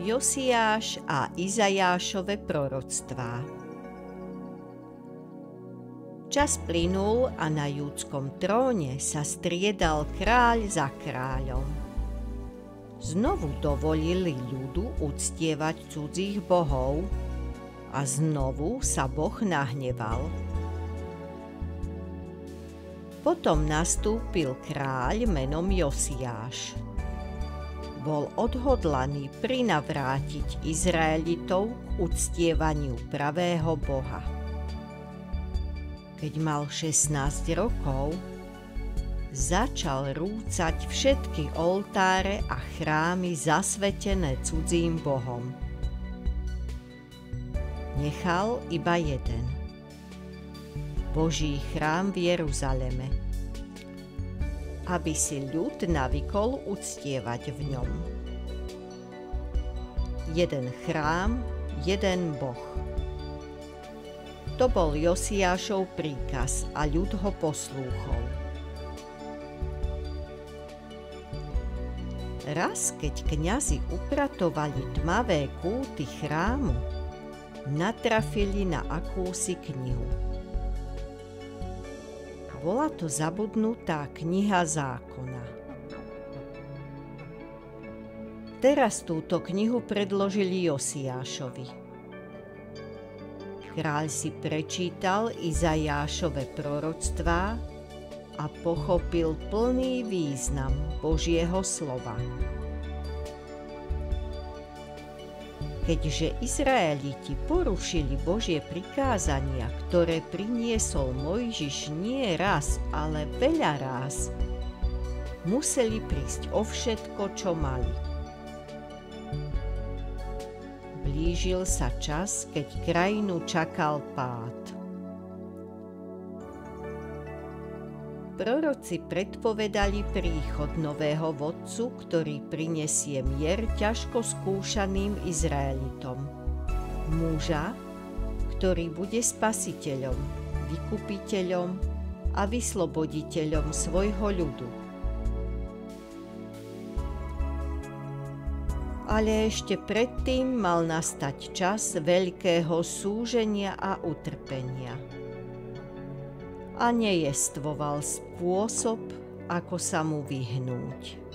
Josiáš a Izajášove proroctvá. Čas plynul a na júdskom tróne sa striedal kráľ za kráľom. Znovu dovolili ľudu uctievať cudzích bohov a znovu sa Boh nahneval. Potom nastúpil kráľ menom Josiáš. Bol odhodlaný prinavrátiť Izraelitov k uctievaniu pravého Boha. Keď mal 16 rokov, začal rúcať všetky oltáre a chrámy zasvetené cudzím bohom. Nechal iba jeden. Boží chrám v Jeruzaleme, aby si ľud navykol uctievať v ňom. Jeden chrám, jeden Boh. To bol Josiášov príkaz a ľud ho poslúchol. Raz, keď kňazi upratovali tmavé kúty chrámu, natrafili na akúsi knihu. Bola to zabudnutá kniha zákona. Teraz túto knihu predložili Josiášovi. Kráľ si prečítal Izajášove proroctvá a pochopil plný význam Božieho slova. Keďže Izraeliti porušili Božie prikázania, ktoré priniesol Mojžiš nie raz, ale veľa ráz, museli prísť o všetko, čo mali. Blížil sa čas, keď krajinu čakal pád. Proroci predpovedali príchod nového vodcu, ktorý prinesie mier ťažko skúšaným Izraelitom. Muža, ktorý bude spasiteľom, vykupiteľom a vysloboditeľom svojho ľudu. Ale ešte predtým mal nastať čas veľkého súženia a utrpenia. A nejestvoval spôsob, ako sa mu vyhnúť.